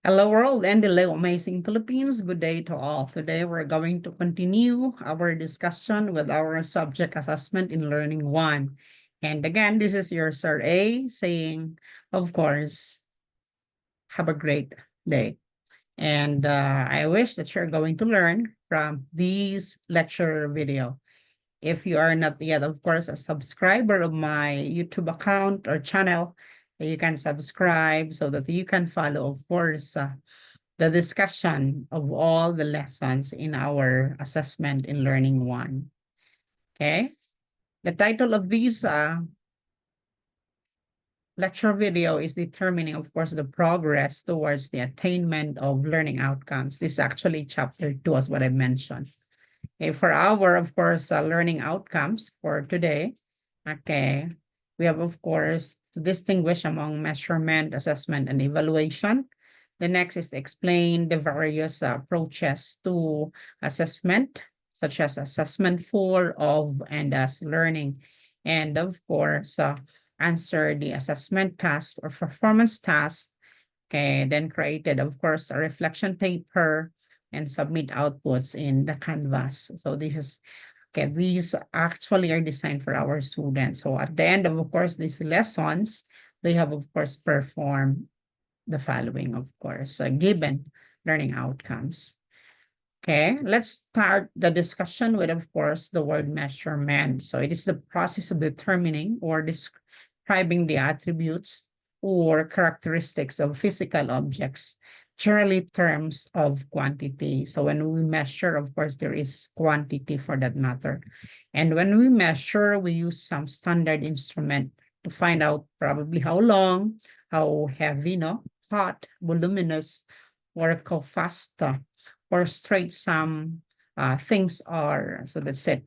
Hello, world, and hello, amazing Philippines. Good day to all. Today, we're going to continue our discussion with our subject assessment in Learning 1. And again, this is your Sir A saying, of course, have a great day. And I wish that you're going to learn from this lecture video. If you are not yet, of course, a subscriber of my YouTube account or channel, you can subscribe so that you can follow, of course, the discussion of all the lessons in our assessment in Learning 1. Okay? The title of this lecture video is determining, of course, the progress towards the attainment of learning outcomes. This is actually chapter 2, as what I mentioned. Okay, for our, of course, learning outcomes for today, okay, we have, of course, to distinguish among measurement, assessment, and evaluation. The next is to explain the various approaches to assessment, such as assessment for, of, and as learning. And of course, answer the assessment task or performance task. Okay, then created, of course, a reflection paper and submit outputs in the canvas. So this is okay. These actually are designed for our students. So at the end of course, these lessons, they have, of course, performed the following, of course, given learning outcomes. Okay, let's start the discussion with, of course, the word measurement. So it is the process of determining or describing the attributes or characteristics of physical objects, generally terms of quantity. So when we measure, of course, there is quantity for that matter. And when we measure, we use some standard instrument to find out probably how long, how heavy, no, hot, voluminous, or how fast or straight some things are. So that's it.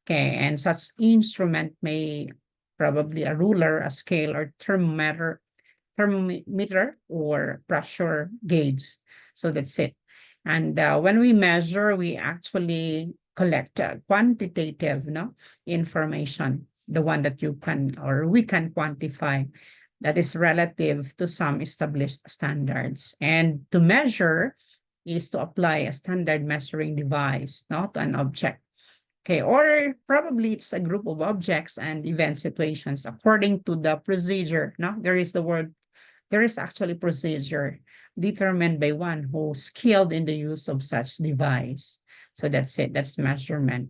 Okay, and such instrument may probably a ruler, a scale, or thermometer, or pressure gauge. So that's it. And when we measure, we actually collect quantitative, no, information, the one that you can or we can quantify that is relative to some established standards. And to measure is to apply a standard measuring device, not an object. Okay, or probably it's a group of objects and event situations according to the procedure. No, there is actually procedure determined by one who's skilled in the use of such device. So that's it, that's measurement.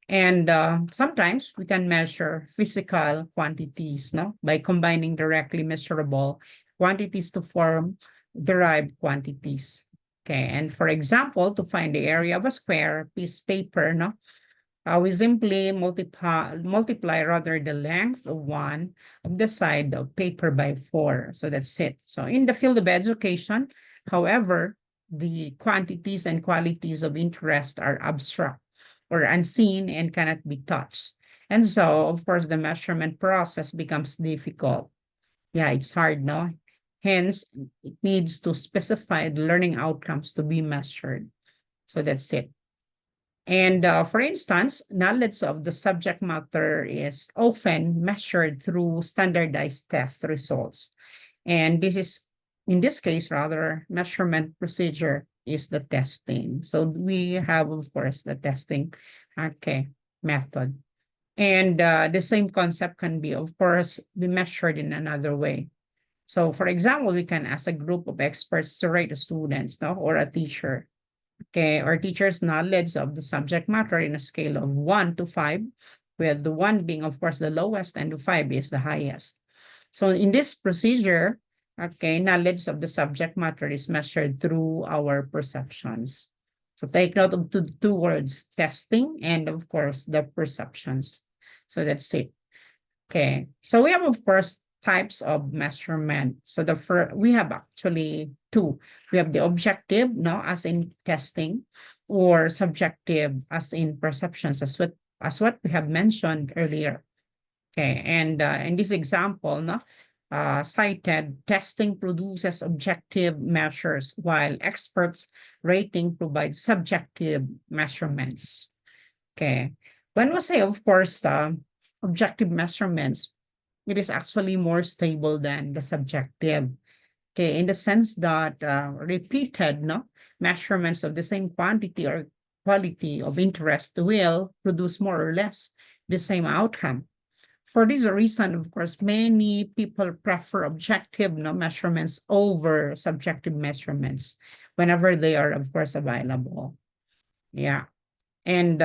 And sometimes we can measure physical quantities, no, by combining directly measurable quantities to form derived quantities. Okay, and for example, to find the area of a square piece paper, no, we simply multiply rather the length of one of the side of paper by 4. So that's it. So in the field of education, however, the quantities and qualities of interest are abstract or unseen and cannot be touched. And so, of course, the measurement process becomes difficult. Yeah, it's hard, no? Hence, it needs to specify the learning outcomes to be measured. So that's it. And for instance, knowledge of the subject matter is often measured through standardized test results. And this is, in this case, rather, measurement procedure is the testing. So we have, of course, the testing, okay, method. And the same concept can be, of course, be measured in another way. So, for example, we can ask a group of experts to rate the students, no, or a teacher. Okay, our teacher's knowledge of the subject matter in a scale of 1 to 5, with the 1 being, of course, the lowest and the 5 is the highest. So in this procedure, okay, knowledge of the subject matter is measured through our perceptions. So take note of the two words, testing and, of course, the perceptions. So that's it. Okay, so we have, of course, types of measurement. So the first, we have actually two. We have the objective, no, as in testing, or subjective, as in perceptions, as what we have mentioned earlier. Okay, and in this example, no, cited testing produces objective measures, while experts rating provides subjective measurements. Okay, when we say, of course, objective measurements, it is actually more stable than the subjective. Okay, in the sense that repeated measurements of the same quantity or quality of interest will produce more or less the same outcome. For this reason, of course, many people prefer objective measurements over subjective measurements whenever they are, of course, available. Yeah. And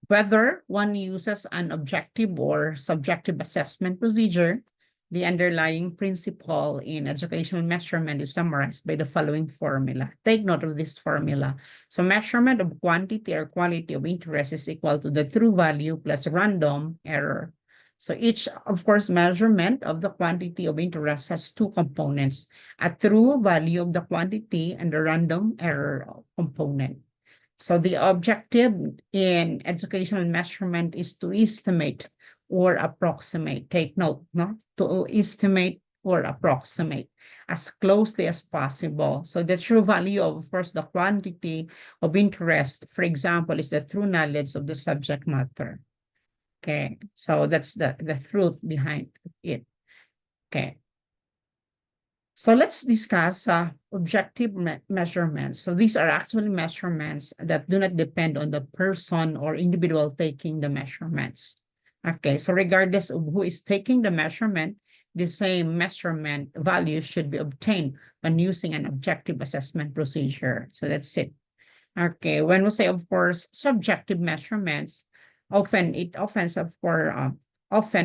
whether one uses an objective or subjective assessment procedure, the underlying principle in educational measurement is summarized by the following formula. Take note of this formula. So measurement of quantity or quality of interest is equal to the true value plus random error. So each, of course, measurement of the quantity of interest has two components, a true value of the quantity and the random error component. So the objective in educational measurement is to estimate or approximate. Take note, no? To estimate or approximate as closely as possible. So the true value of course, the quantity of interest, for example, is the true knowledge of the subject matter. Okay, so that's the truth behind it. Okay. So let's discuss objective measurements. So these are actually measurements that do not depend on the person or individual taking the measurements. Okay, so regardless of who is taking the measurement, the same measurement value should be obtained when using an objective assessment procedure. So that's it. Okay, when we say, of course, subjective measurements, often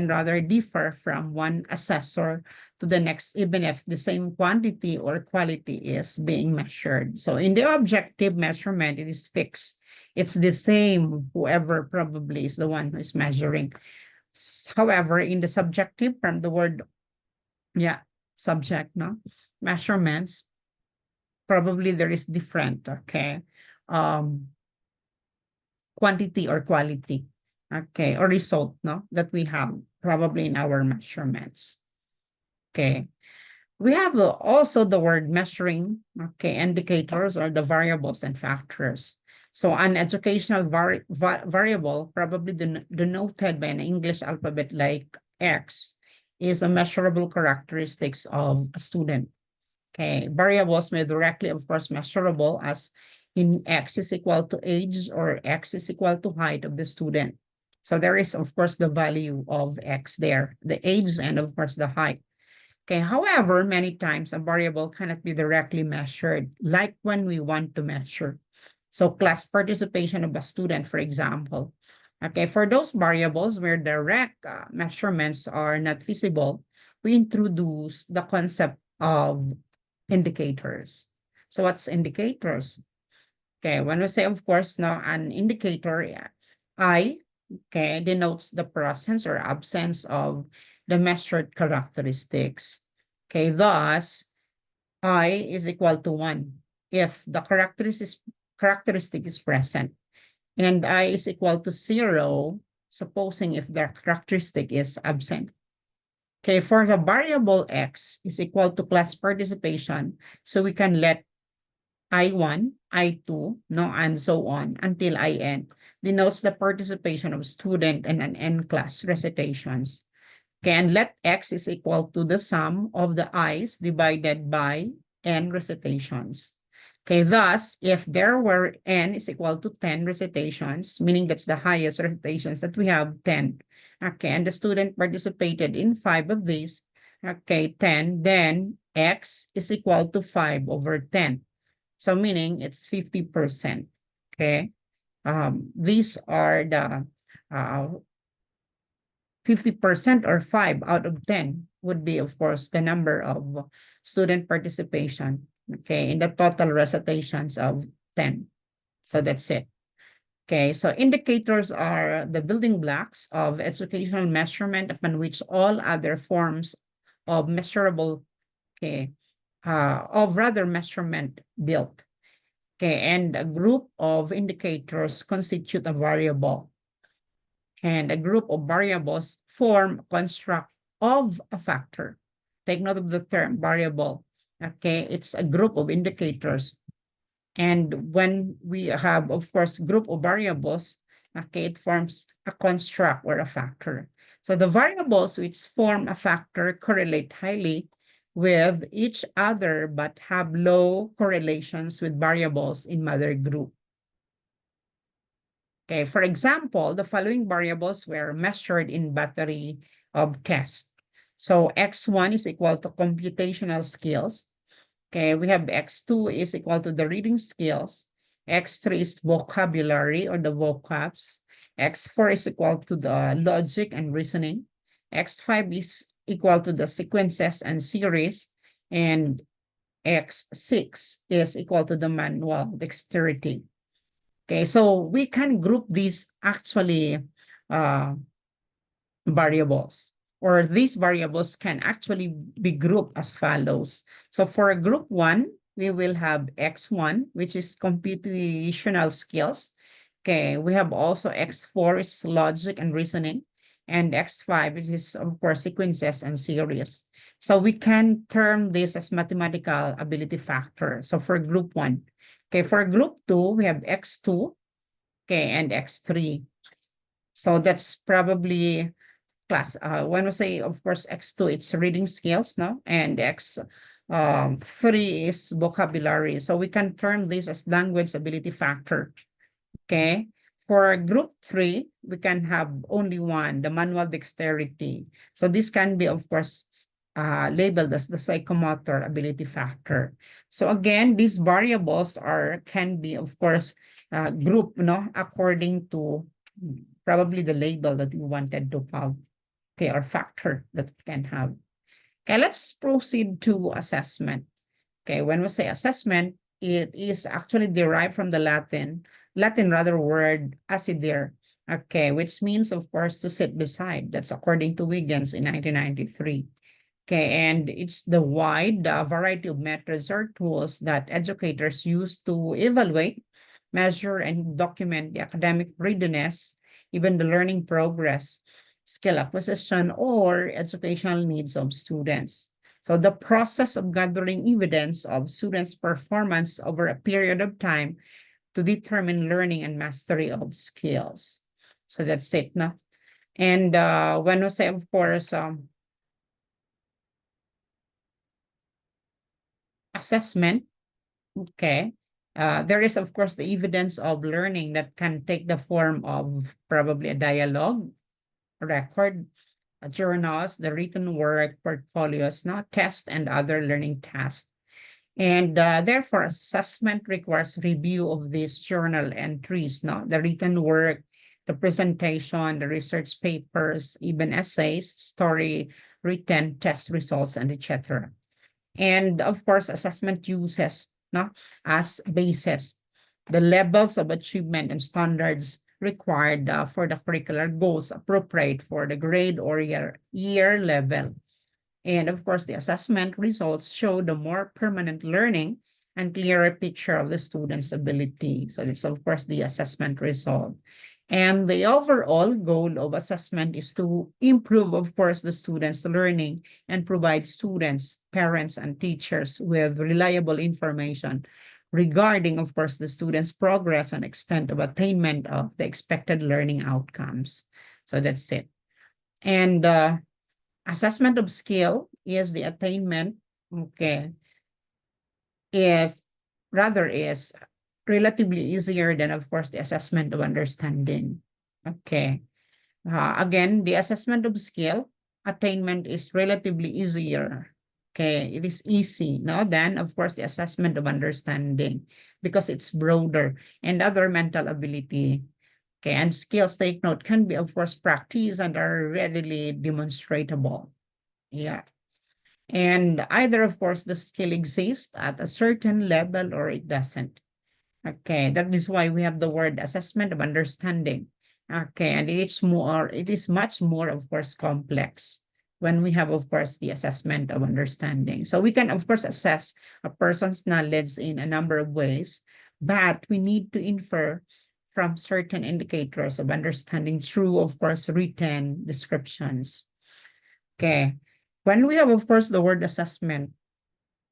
rather differ from one assessor to the next, even if the same quantity or quality is being measured. So in the objective measurement, it is fixed. It's the same, whoever probably is the one who is measuring. However, in the subjective, from the word, yeah, subject, no, measurements, probably there is different, okay, um, quantity or quality, okay, or result, no, that we have probably in our measurements. Okay. We have also the word measuring, okay, indicators or the variables and factors. So an educational variable, probably denoted by an English alphabet like X, is a measurable characteristics of a student. Okay, variables may directly, of course, measurable as in X is equal to age or X is equal to height of the student. So there is, of course, the value of X there, the age and, of course, the height. Okay, however, many times a variable cannot be directly measured, like when we want to measure. So class participation of a student, for example. Okay, for those variables where direct measurements are not feasible, we introduce the concept of indicators. So what's indicators? Okay, when we say, of course, now an indicator, yeah, I, okay, denotes the presence or absence of the measured characteristics. Okay, thus, I is equal to 1 if the characteristic is present, and I is equal to 0, supposing if the characteristic is absent. Okay, for the variable x is equal to class participation, so we can let I1, I2, no, and so on until IN denotes the participation of student in an N class recitations. Okay, and let X is equal to the sum of the I's divided by N recitations. Okay, thus, if there were N is equal to 10 recitations, meaning that's the highest recitations that we have 10. Okay, and the student participated in 5 of these, okay, 10, then X is equal to 5 over 10. So meaning it's 50%. Okay. These are the 50% or 5 out of 10 would be, of course, the number of student participation, okay, in the total recitations of 10. So that's it. Okay, so indicators are the building blocks of educational measurement upon which all other forms of measurable, okay, of rather measurement built. Okay, and a group of indicators constitute a variable. And a group of variables form a construct of a factor. Take note of the term variable. Okay, it's a group of indicators. And when we have, of course, group of variables, okay, it forms a construct or a factor. So the variables which form a factor correlate highly with each other but have low correlations with variables in mother group. Okay, for example, the following variables were measured in battery of tests. So X1 is equal to computational skills. Okay, we have X2 is equal to the reading skills. X3 is vocabulary or the vocabs. X4 is equal to the logic and reasoning. X5 is equal to the sequences and series. And X6 is equal to the manual dexterity. Okay, so we can group these actually uh, variables, or these variables can actually be grouped as follows. So for group one, we will have X1, which is computational skills. Okay, we have also X4, which is logic and reasoning, and X5, which is, of course, sequences and series. So we can term this as mathematical ability factor. So for group one, okay, for group two, we have X2, okay, and X3. So that's probably class. When we say, of course, X2, it's reading skills, no? And X3 is vocabulary. So we can term this as language ability factor. Okay. For group three, we can have only one, the manual dexterity. So this can be, of course, labeled as the psychomotor ability factor. So again, these variables can be, of course, grouped, according to probably the label that you wanted to have. Okay, or factor that we can have. Okay, let's proceed to assessment. Okay, when we say assessment, it is actually derived from the Latin rather word assider. Okay, which means, of course, to sit beside. That's according to Wiggins in 1993. Okay, and it's the wide variety of methods or tools that educators use to evaluate, measure, and document the academic readiness, even the learning progress, skill acquisition, or educational needs of students. So the process of gathering evidence of students' performance over a period of time to determine learning and mastery of skills. So that's it, no? And when we say, of course, assessment, okay, there is, of course, the evidence of learning that can take the form of probably a dialogue, record, journals, the written work, portfolios, not tests, and other learning tasks. And therefore, assessment requires review of these journal entries, not the written work, the presentation, the research papers, even essays, story, written test results, and etc. And of course, assessment uses, no, as basis the levels of achievement and standards required for the curricular goals appropriate for the grade or year level. And of course, the assessment results show the more permanent learning and clearer picture of the student's ability. So it's, of course, the assessment result. And the overall goal of assessment is to improve, of course, the students' learning and provide students, parents, and teachers with reliable information regarding, of course, the students' progress and extent of attainment of the expected learning outcomes. So that's it. And assessment of skill is the attainment, okay, is is relatively easier than, of course, the assessment of understanding. Okay. Again, the assessment of skill, attainment is relatively easier. Okay, it is easy, no, than, of course, the assessment of understanding because it's broader and other mental ability. Okay, and skills, take note, can be, of course, practiced and are readily demonstratable. Yeah. And either, of course, the skill exists at a certain level or it doesn't. Okay, that is why we have the word assessment of understanding. Okay, and it is much more, of course, complex when we have, of course, the assessment of understanding. So we can, of course, assess a person's knowledge in a number of ways, but we need to infer from certain indicators of understanding through, of course, written descriptions. Okay, when we have, of course, the word assessment,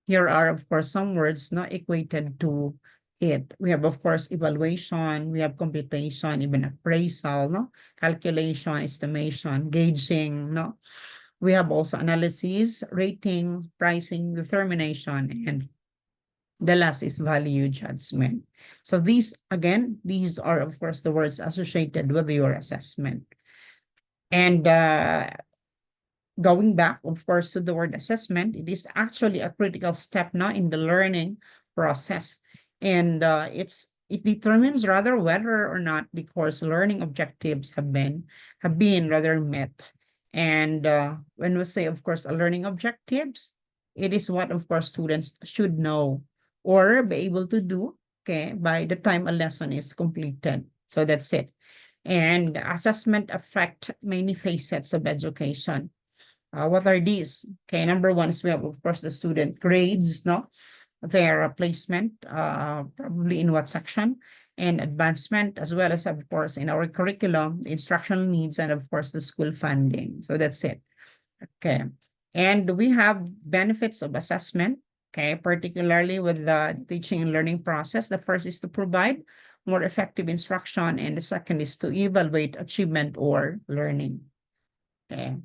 here are, of course, some words not equated to it. We have, of course, evaluation, we have computation, even appraisal, no? Calculation, estimation, gauging, no? We have also analysis, rating, pricing, determination, and the last is value judgment. So these are, of course, the words associated with your assessment. And going back, of course, to the word assessment, it is actually a critical step now in the learning process. And it determines rather whether or not the course learning objectives have been rather met. And when we say, of course, a learning objectives, it is what, of course, students should know or be able to do, okay, by the time a lesson is completed. So that's it. And assessment affect many facets of education. What are these? Okay, number one is we have, of course, the student grades, no? Their placement, probably in what section, and advancement, as well as, of course, in our curriculum, the instructional needs, and of course, the school funding. So that's it. Okay. And we have benefits of assessment, okay, particularly with the teaching and learning process. The first is to provide more effective instruction, and the second is to evaluate achievement or learning. Okay.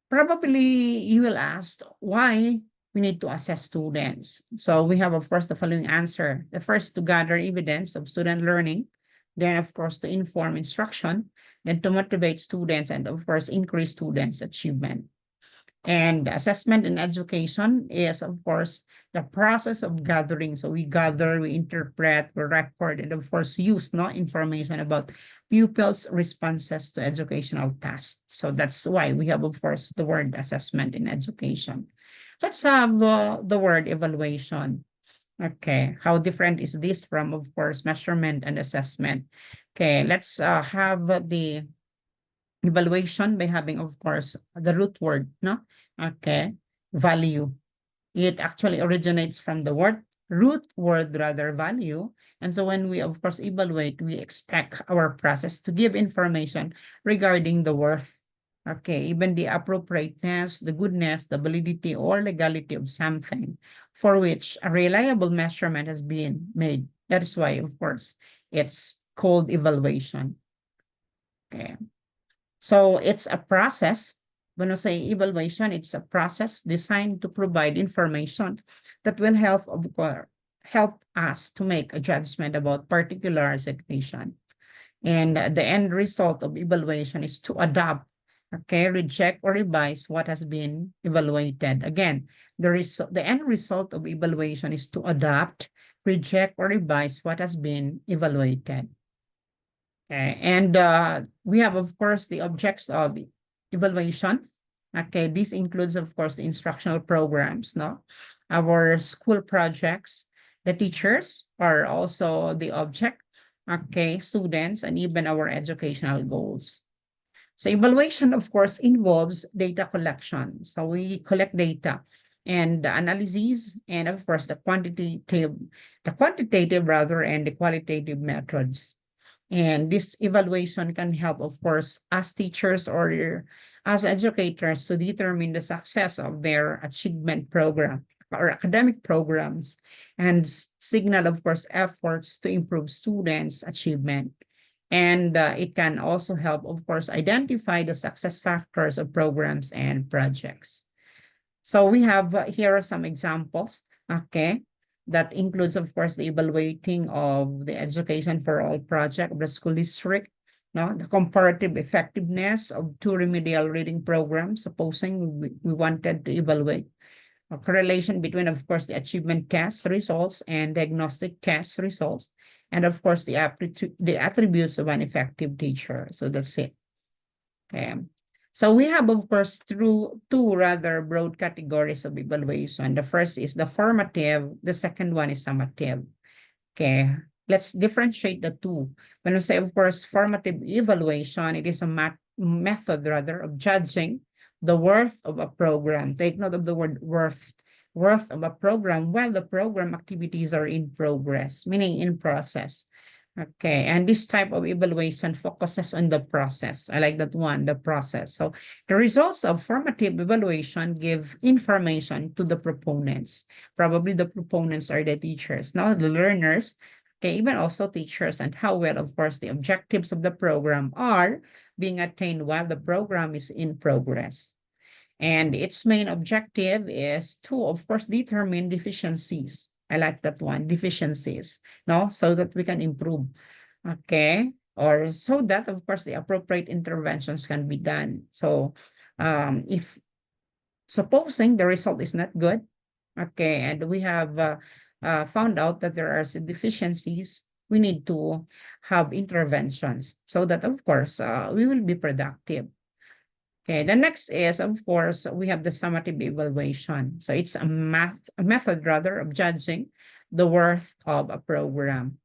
Probably you will ask why we need to assess students. So we have, of course, the following answer. The first, to gather evidence of student learning. Then, of course, to inform instruction. Then to motivate students and, of course, increase students' achievement. And assessment in education is, of course, the process of gathering. So we gather, we interpret, we record, and of course, use no information about pupils' responses to educational tasks. So that's why we have, of course, the word assessment in education. Let's have the word evaluation. Okay, how different is this from, of course, measurement and assessment? Okay, let's have the evaluation by having, of course, the root word, no? Okay, value. It actually originates from the root word rather, value. And so when we, of course, evaluate, we expect our process to give information regarding the worth. Okay, even the appropriateness, the goodness, the validity, or legality of something for which a reliable measurement has been made. That is why, of course, it's called evaluation. Okay. So it's a process. When I say evaluation, it's a process designed to provide information that will help us to make a judgment about particular situation. And the end result of evaluation is to adapt, okay, reject or revise what has been evaluated. Again, the end result of evaluation is to adapt, reject, or revise what has been evaluated. Okay, and we have, of course, the objects of evaluation. Okay, this includes, of course, the instructional programs, no? Our school projects, the teachers are also the object, okay, students, and even our educational goals. So evaluation, of course, involves data collection. So we collect data and the analyses, and of course, the quantitative rather, and the qualitative methods. And this evaluation can help, of course, as teachers or as educators to determine the success of their achievement program or academic programs and signal, of course, efforts to improve students' achievement. And it can also help, of course, identify the success factors of programs and projects. So we have here are some examples, okay? That includes, of course, the evaluating of the education for all project of the school district, no? The comparative effectiveness of two remedial reading programs, supposing we wanted to evaluate a correlation between, of course, the achievement test results and diagnostic test results, and of course, the attributes of an effective teacher. So that's it. Okay. So we have, of course, two rather broad categories of evaluation. The first is the formative. The second one is summative. Okay. Let's differentiate the two. When we say, of course, formative evaluation, it is a method rather of judging the worth of a program. Take note of the word worth of a program while the program activities are in progress, meaning in process. Okay, and this type of evaluation focuses on the process. I like that one, the process. So the results of formative evaluation give information to the proponents. Probably the proponents are the teachers, now the learners, okay, even also teachers, and how well, of course, the objectives of the program are being attained while the program is in progress. And its main objective is to, of course, determine deficiencies. I like that one, deficiencies, no, so that we can improve. Okay. Or so that, of course, the appropriate interventions can be done. So, if supposing the result is not good, okay, and we have found out that there are some deficiencies, we need to have interventions so that, of course, we will be productive. Okay, the next is, of course, we have the summative evaluation. So it's a method rather of judging the worth of a program.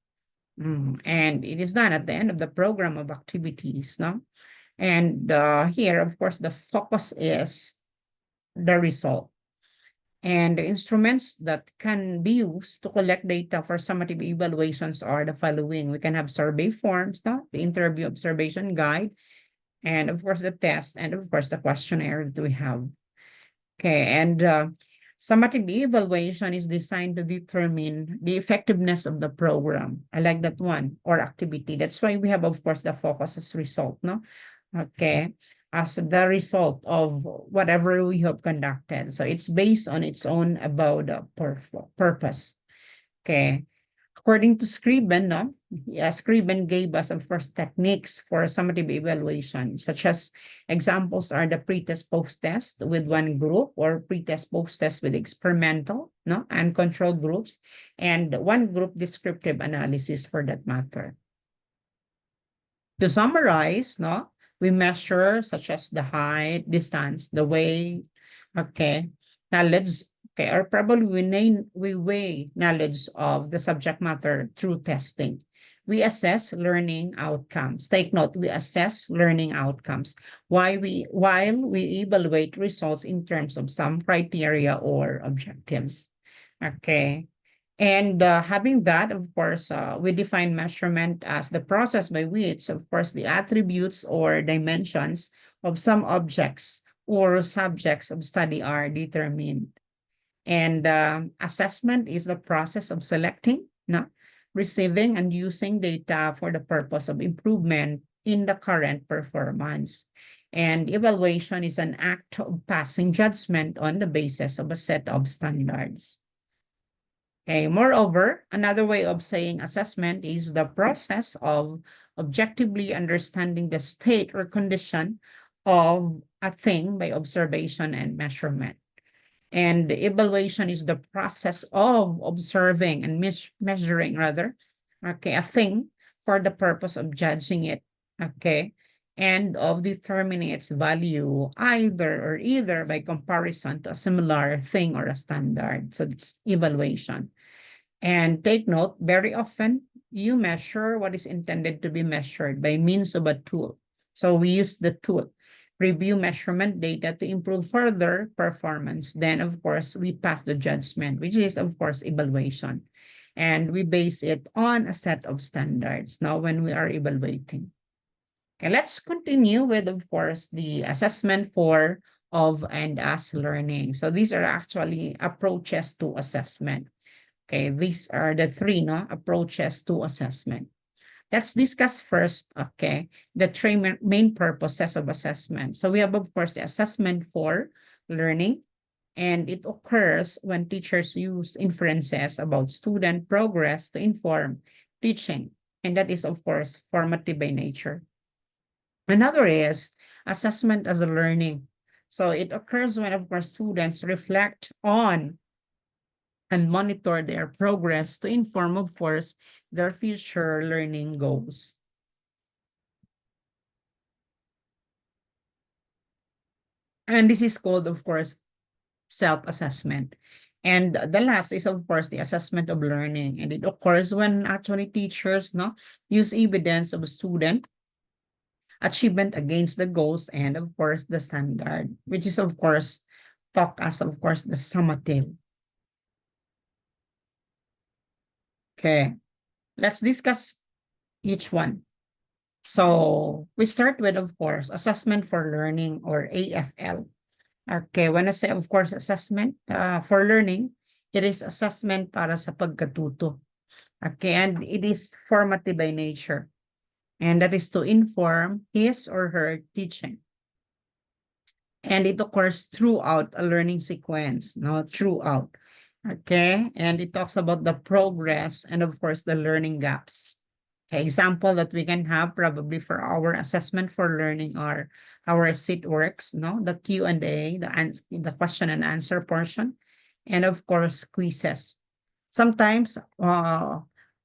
And it is done at the end of the program of activities, no? And here, of course, the focus is the result. And the instruments that can be used to collect data for summative evaluations are the following. We can have survey forms, no? The interview observation guide, and of course the test, and of course the questionnaire that we have. Okay, and summative evaluation is designed to determine the effectiveness of the program. I like that one, or activity. That's why we have, of course, the focus as result, no? Okay, as the result of whatever we have conducted. So it's based on its own about the purpose. Okay, according to Scriben, no? Yeah, Scriben gave us, of course, techniques for summative evaluation, such as examples are the pre-test post-test with one group, or pre-test post-test with experimental, no, and control groups, and one group descriptive analysis for that matter. To summarize, no, we measure such as the height, distance, the weight, okay, knowledge, okay, or probably we weigh knowledge of the subject matter through testing. We assess learning outcomes. Take note, we assess learning outcomes while we evaluate results in terms of some criteria or objectives. Okay. And having that, of course, we define measurement as the process by which, of course, the attributes or dimensions of some objects or subjects of study are determined. And assessment is the process of selecting, no, receiving, and using data for the purpose of improvement in the current performance. And evaluation is an act of passing judgment on the basis of a set of standards. Okay, moreover, another way of saying assessment is the process of objectively understanding the state or condition of a thing by observation and measurement. And the evaluation is the process of observing and measuring, rather, okay, a thing for the purpose of judging it, okay, and of determining its value either by comparison to a similar thing or a standard. So it's evaluation. And take note, very often you measure what is intended to be measured by means of a tool. So we use the tool, review measurement data to improve further performance. Then, of course, we pass the judgment, which is, of course, evaluation. And we base it on a set of standards now when we are evaluating. Okay, let's continue with, of course, the assessment for, of, and as learning. So these are actually approaches to assessment. Okay, these are the three, no, approaches to assessment. Let's discuss first, okay, the three main purposes of assessment. So we have, of course, the assessment for learning, and it occurs when teachers use inferences about student progress to inform teaching, and that is, of course, formative by nature. Another is assessment as a learning. So it occurs when, of course, students reflect on and monitor their progress to inform, of course, their future learning goals. And this is called, of course, self-assessment. And the last is, of course, the assessment of learning. And it occurs when actually teachers, no, use evidence of a student achievement against the goals and, of course, the standard, which is, of course, talk as, of course, the summative. Okay, let's discuss each one. So we start with, of course, assessment for learning, or AFL. Okay, when I say, of course, assessment for learning, it is assessment para sa pagkatuto. Okay, and it is formative by nature. and that is to inform his or her teaching. And it occurs throughout a learning sequence, no, throughout. Okay, and it talks about the progress and of course the learning gaps. Okay, example that we can have probably for our assessment for learning are our SIT works, no, the Q&A, the question and answer portion, and of course quizzes. Sometimes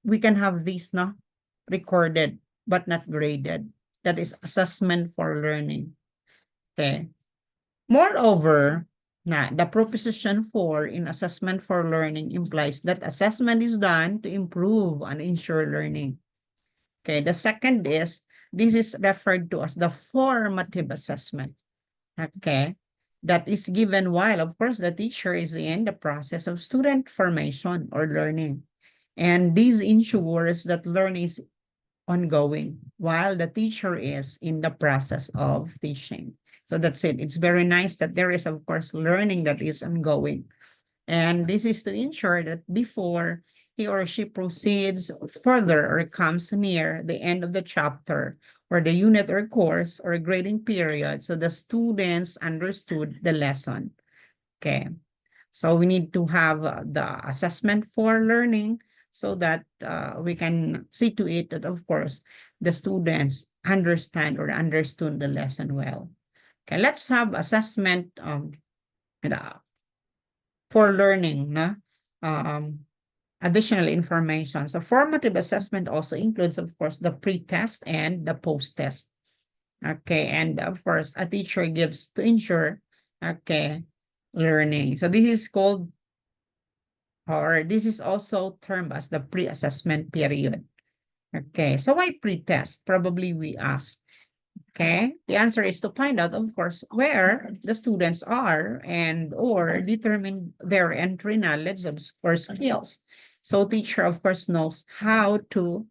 we can have these, no, recorded but not graded. That is assessment for learning. Okay. Moreover, the proposition 4 in assessment for learning implies that assessment is done to improve and ensure learning. Okay, the second is this is referred to as the formative assessment. Okay, that is given while, of course, the teacher is in the process of student formation or learning. And this ensures that learning is ongoing while the teacher is in the process of teaching. So that's it. It's very nice that there is, of course, learning that is ongoing. And this is to ensure that before he or she proceeds further or comes near the end of the chapter or the unit or course or grading period, so the students understood the lesson. Okay. So we need to have the assessment for learning so that we can see to it that, of course, the students understand or understood the lesson well. Okay, let's have assessment uh, for learning. No? Um, Additional information. So formative assessment also includes, of course, the pre-test and the post-test. Okay, and of course, a teacher gives to ensure, okay, learning. So this is called, or this is also termed as the pre-assessment period. Okay, so why pre-test? Probably we ask. Okay, the answer is to find out, of course, where the students are and or determine their entry knowledge or skills. So teacher, of course, knows how to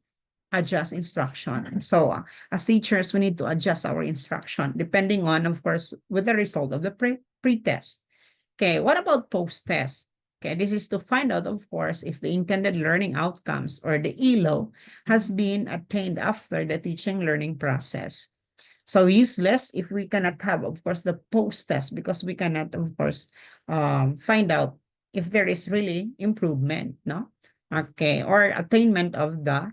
adjust instruction. So as teachers, we need to adjust our instruction depending on, of course, with the result of the pre-test. Okay, what about post-test? Okay, this is to find out, of course, if the intended learning outcomes or the ELO has been attained after the teaching learning process. So useless if we cannot have, of course, the post-test because we cannot, of course, find out if there is really improvement, no? Okay, or attainment of the,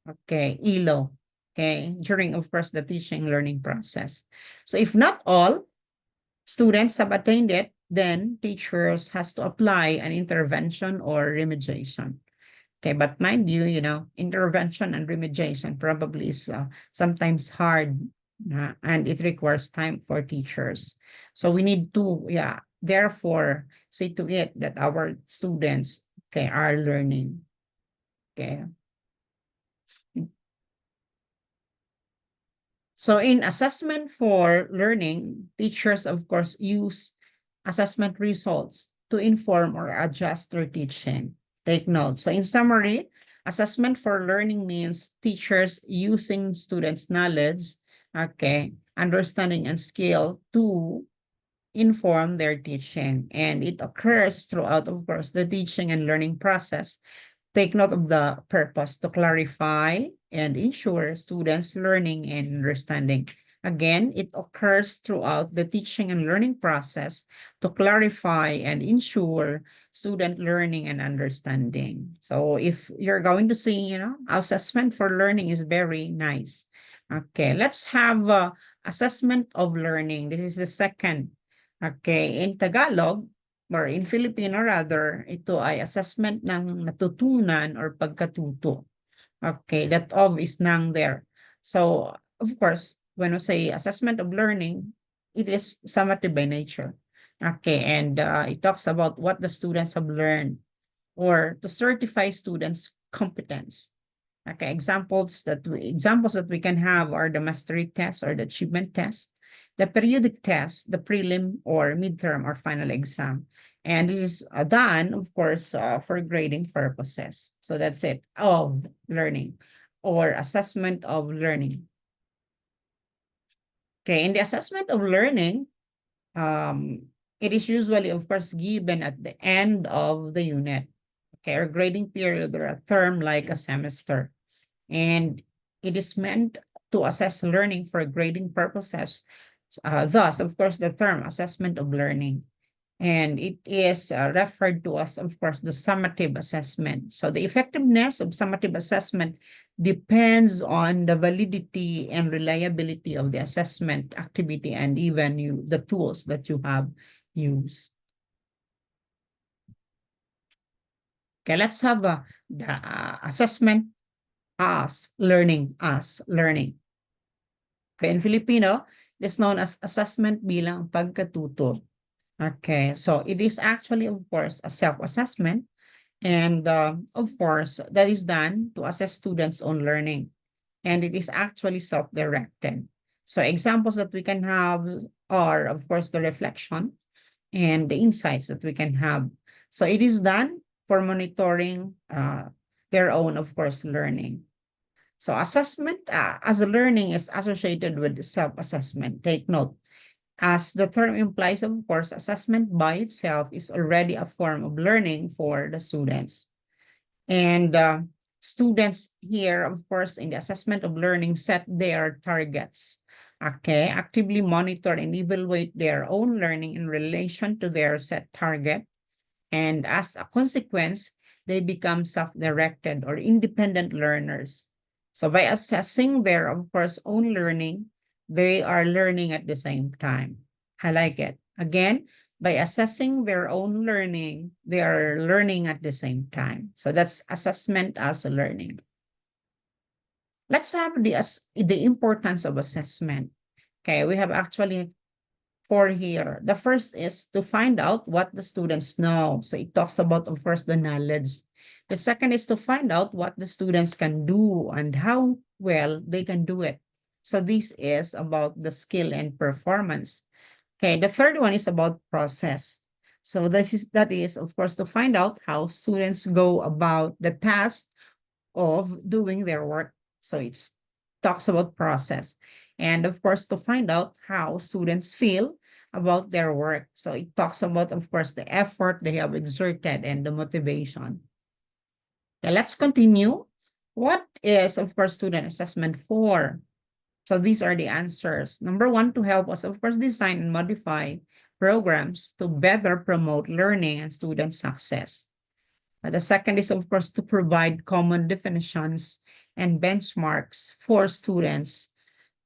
okay, ELO, okay, during, of course, the teaching learning process. So if not all students have attained it, then teachers has to apply an intervention or remediation. Okay, but mind you, intervention and remediation probably is sometimes hard and it requires time for teachers. So we need to, yeah, therefore see to it that our students, okay, are learning. Okay. So in assessment for learning, teachers, of course, use assessment results to inform or adjust their teaching. Take note. So in summary, assessment for learning means teachers using students' knowledge, okay, understanding and skill to inform their teaching. And it occurs throughout, of course, the teaching and learning process. Take note of the purpose to clarify and ensure students' learning and understanding. Again, it occurs throughout the teaching and learning process to clarify and ensure student learning and understanding. So if you're going to see, assessment for learning is very nice. Okay, let's have assessment of learning. This is the second. Okay, in Tagalog, or in Filipino rather, ito ay assessment ng natutunan or pagkatuto. Okay, that of is nang there. So, of course, when we say assessment of learning, it is summative by nature. Okay, and it talks about what the students have learned or to certify students' competence. Okay, examples that we can have are the mastery test or the achievement test, the periodic test, the prelim or midterm or final exam. And this is done, of course, for grading purposes. So that's it, of learning or assessment of learning. Okay, in the assessment of learning, it is usually, of course, given at the end of the unit, okay, or grading period or a term like a semester. And It is meant to assess learning for grading purposes. Thus, of course, the term assessment of learning. And it is referred to as, of course, the summative assessment. So the effectiveness of summative assessment depends on the validity and reliability of the assessment activity and even the tools that you have used. Okay, let's have the assessment as learning, as learning. Okay, in Filipino, it is known as assessment bilang pagkatuto. Okay, so it is actually, of course, a self-assessment. And of course, that is done to assess students' own learning. And it is actually self-directed. So examples that we can have are, of course, the reflection and the insights that we can have. So it is done for monitoring their own, of course, learning. So assessment as a learning is associated with self-assessment. Take note. As the term implies, of course, assessment by itself is already a form of learning for the students. And students here, of course, in the assessment of learning, set their targets. Okay, actively monitor and evaluate their own learning in relation to their set target. And as a consequence, they become self-directed or independent learners. So by assessing their, of course, own learning, they are learning at the same time. I like it. Again, by assessing their own learning, they are learning at the same time. So that's assessment as a learning. Let's have the importance of assessment. Okay, we have actually four here. The first is to find out what the students know. So it talks about, of course, the knowledge. The second is to find out what the students can do and how well they can do it. So this is about the skill and performance. Okay, the third one is about process. So that is, of course, to find out how students go about the task of doing their work. So it's talks about process. And of course, to find out how students feel about their work. So it talks about, of course, the effort they have exerted and the motivation. Now let's continue. What is, of course, student assessment for? So these are the answers. Number one, to help us, of course, design and modify programs to better promote learning and student success. The second is, of course, to provide common definitions and benchmarks for students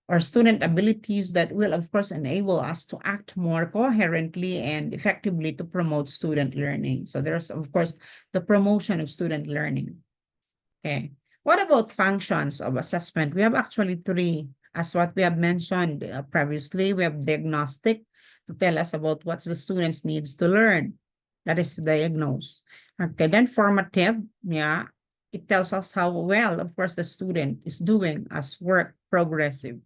or student abilities that will, of course, enable us to act more coherently and effectively to promote student learning. So there's, of course, the promotion of student learning. Okay. What about functions of assessment? We have actually three, as what we have mentioned previously. We have diagnostic to tell us about what the students needs to learn. That is to diagnose. Okay, then formative, yeah, it tells us how well, of course, the student is doing as work progressive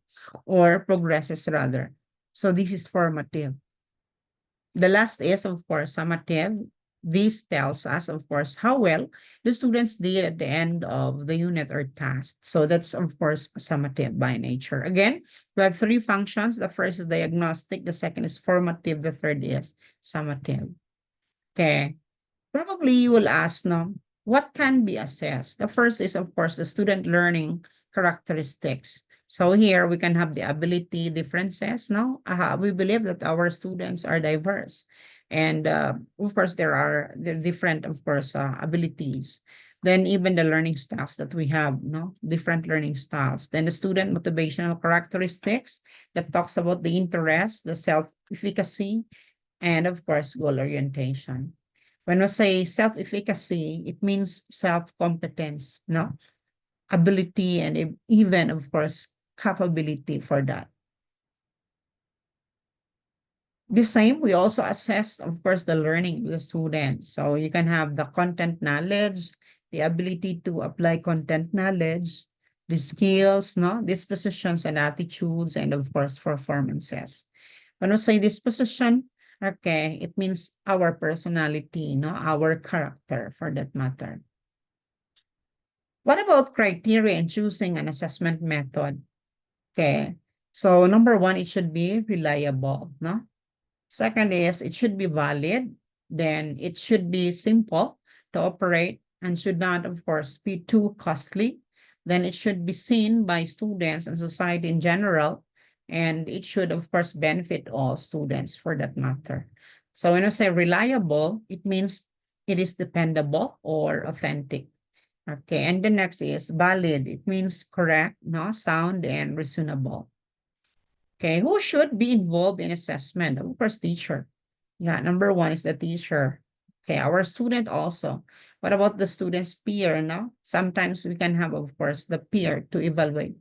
or progresses rather. So this is formative. The last is, of course, summative. This tells us, of course, how well the students did at the end of the unit or task. So that's, of course, summative by nature. Again, we have three functions. The first is diagnostic. The second is formative. The third is summative. Okay. Probably you will ask, no, what can be assessed? The first is, of course, the student learning characteristics. So here we can have the ability differences, no? We believe that our students are diverse. And of course, there are the different, of course, abilities. Then even the learning styles that we have, no? Different learning styles. Then the student motivational characteristics that talks about the interest, the self-efficacy, and of course, goal orientation. When we say self-efficacy, it means self-competence, no? Ability and even, of course, capability for that. The same, we also assess, of course, the learning of the students. So you can have the content knowledge, the ability to apply content knowledge, the skills, no, dispositions and attitudes, and of course, performances. When we say disposition, okay, it means our personality, no, our character for that matter. What about criteria in choosing an assessment method? Okay, so number one, it should be reliable, no? Second is it should be valid. Then it should be simple to operate and should not, of course, be too costly. then it should be seen by students and society in general, and it should, of course, benefit all students for that matter. So when I say reliable, it means it is dependable or authentic. Okay, and the next is valid. It means correct, no, sound and reasonable. Okay, who should be involved in assessment? Of course, teacher. Yeah, number one is the teacher. Okay, our student also. What about the student's peer, no? Sometimes we can have, of course, the peer to evaluate.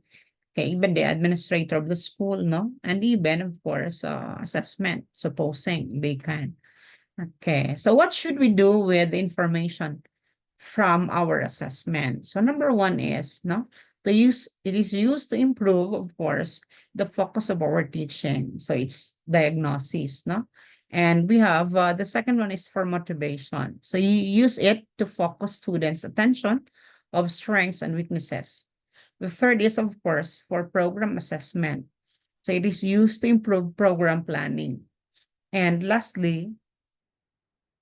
Okay, even the administrator of the school, no? And even, of course, assessment, supposing they can. Okay, so what should we do with the information from our assessment? So number one is, no, it is used to improve, of course, the focus of our teaching. So it's diagnosis, no? And we have the second one is for motivation. So you use it to focus students' attention of strengths and weaknesses. The third is, of course, for program assessment. So it is used to improve program planning. And lastly,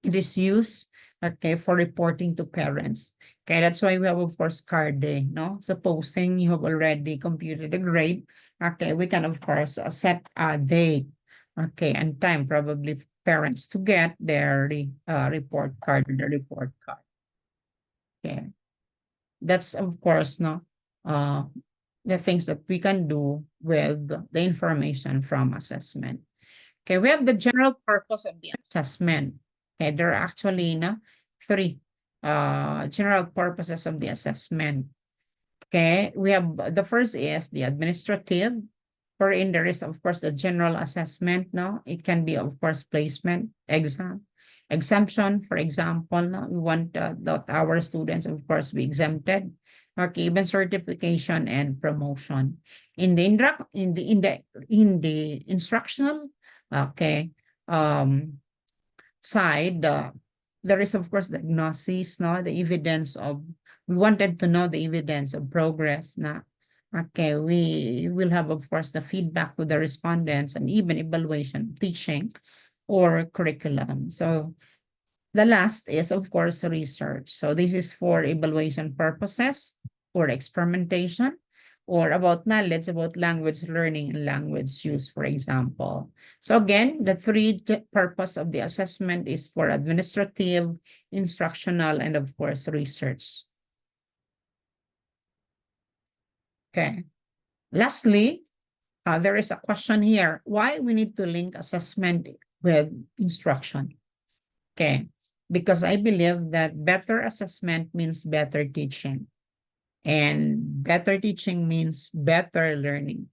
it is used, okay, for reporting to parents. Okay, that's why we have, of course, card day, no? Supposing you have already computed a grade, okay, we can, of course, set a date, okay, and time, probably parents to get their report card, the report card. Okay, that's, of course, no, uh, the things that we can do with the information from assessment. Okay, we have the general purpose of the assessment. Okay, there are actually no, three general purposes of the assessment. Okay, we have the first is the administrative, wherein there is, of course, the general assessment. No, it can be, of course, placement, exam, exemption. For example, no, we want that our students, of course, be exempted. Okay, even certification and promotion. In the instructional, okay, um, side, there is, of course, the diagnosis, no, the evidence of, we wanted to know the evidence of progress. Na, okay, we will have, of course, the feedback to the respondents and even evaluation, teaching or curriculum. So the last is, of course, research. So this is for evaluation purposes or experimentation or about knowledge about language learning and language use, for example. So again, the purpose of the assessment is for administrative, instructional, and of course, research. Okay. Lastly, there is a question here. Why we need to link assessment with instruction? Okay. Because I believe that better assessment means better teaching. And better teaching means better learning.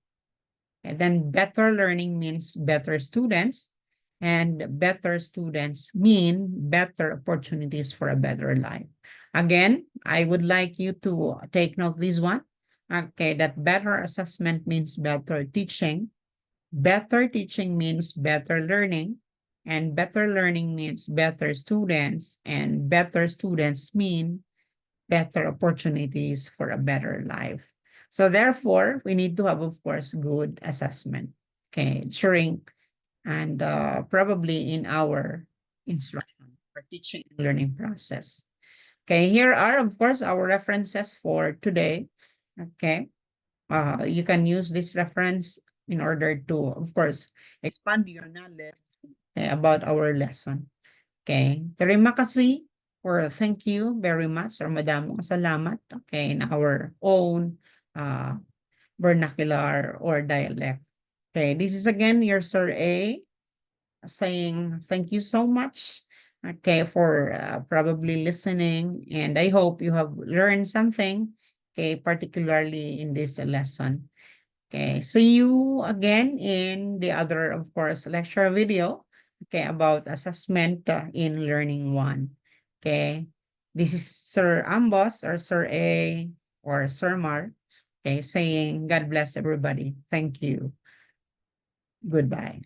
And then better learning means better students. And better students mean better opportunities for a better life. Again, I would like you to take note this one. Okay, that better assessment means better teaching. Better teaching means better learning. And better learning means better students. And better students mean better opportunities for a better life. So therefore, we need to have, of course, good assessment. Okay, during and probably in our instruction or teaching and learning process. Okay, here are, of course, our references for today. Okay, you can use this reference in order to, of course, expand your knowledge about our lesson. Okay. Terima kasih or thank you very much or madamong salamat. Okay, in our own vernacular or dialect. Okay, this is again your Sir A saying thank you so much. Okay, for probably listening, and I hope you have learned something. Okay, particularly in this lesson. Okay, see you again in the other, of course, lecture video, okay, about assessment in Learning 1. Okay, this is Sir Ambos or Sir A or Sir Mar, okay, saying God bless everybody. Thank you. Goodbye.